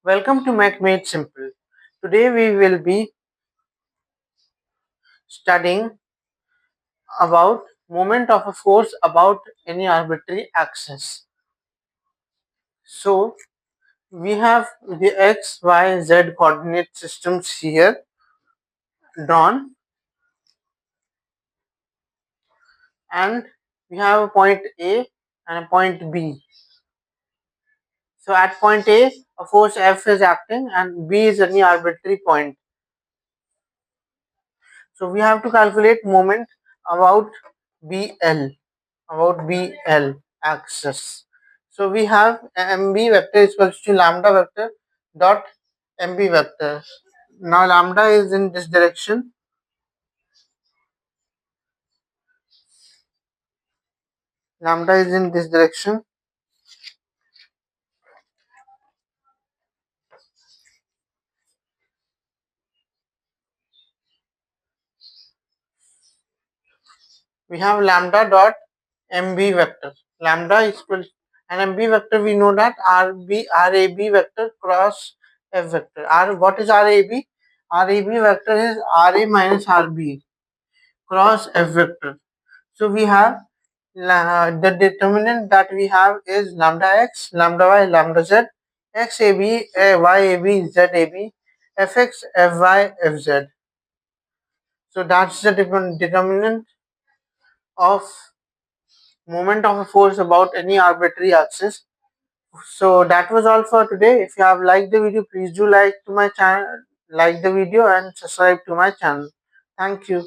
Welcome to Mac Made Simple. Today we will be studying about moment of a force about any arbitrary axis. So we have the x, y, z coordinate systems here drawn, and we have a point A and a point B. So at point A, a force F is acting and B is any arbitrary point. So we have to calculate moment about BL. About BL axis. So we have MB vector is equals to lambda vector dot MB vector. Now lambda is in this direction. Lambda is in this direction. We have lambda dot MB vector. Lambda is equal and MB vector we know that RAB vector cross F vector. What is RAB? RAB vector is RA minus RB cross F vector. So we have the determinant that we have is lambda x, lambda y, lambda z, xab, yab, zab, fx, fy, fz. So that's the determinant of moment of a force about any arbitrary axis. So that was all for today. If you have liked the video, please do like to my channel, like the video and subscribe to my channel. Thank you.